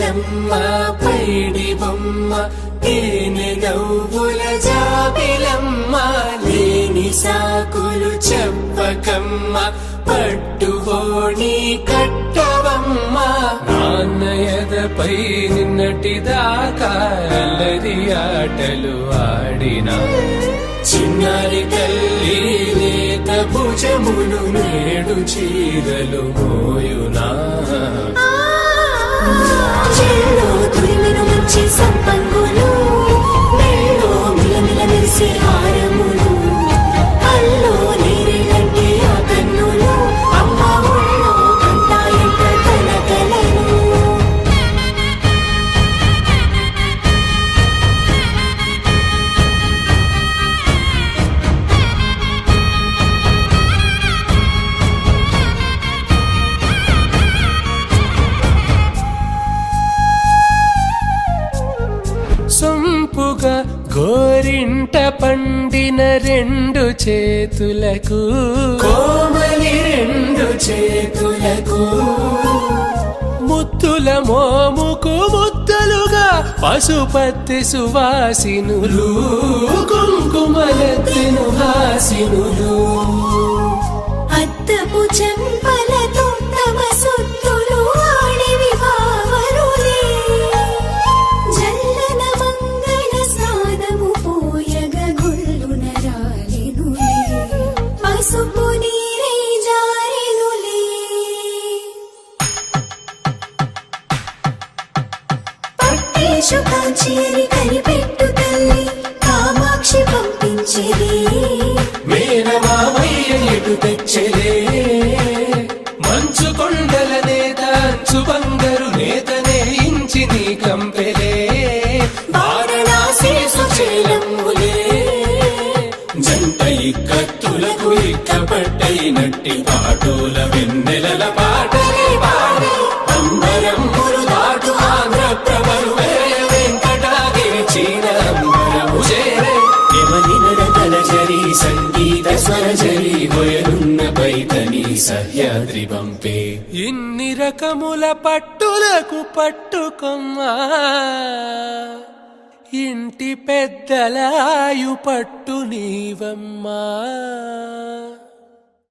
బతుకమ్మ పైడి బొమ్మ తేనె నవ్వుల జాబిలమ్మ లేని సాకులు చెప్పకమ్మ పట్టువోణి కట్టవమ్మ నాన్నయదపై నిన్నటిదాకా అల్లరి ఆటలు ఆడినా చిన్నారి తల్లి లేత భుజములు నేడు చీరలు మోయునా చెల్లో తురిమిన మంచి సంపంగులు మెల్లో మిలమిల మెరిసే హారములు అల్లో నీరిలంటి ఆ కన్నులు అమ్మ ఒళ్ళో కంటాయంట కలకలను సొంపుగా గోరింట పండిన రెండు చేతులకు కోమలి రెండు చేతులకు ముద్దుల మోముకు ముద్దలుగా పశుపతి సువాసినులు కుంకుమలెత్తిను హాసినులు అద్దపు చెంపలతో తమ సుత్తులు ఆడివి బావరులే జల్లన మంగళ స్నానము పోయగ గుళ్ళున రాలినులే పసుపు నీరే జారినులే పట్టేషు కాంచేరి కనిపెట్టు తల్లి కామాక్షి పంపించేది మేనమామయ్య ఎటు తెచ్చలే మంచు కొండల నేత అంచు బంగారు నేతనే ఇంచి నీ కంపెలే వారణాసి సుచేలమ్ములే జంట ఇక్కత్తులకు ఇక్కపట్టైనట్టి పాటోల వెన్నెలల పాటలే పాడే అంబరమ్ములు దాటు ఆంధ్ర ప్రభలు వెంకటాగిరి చీన అంబరము చేరే యమని నడకల జరి సంగీత స్వరజరి హొయలున్న పైతని సహ్యాద్రి పంపే ఇన్ని రకముల పట్టులకు పట్టుకొమ్మా ఇంటి పెద్దలాయు పట్టు నీవమ్మా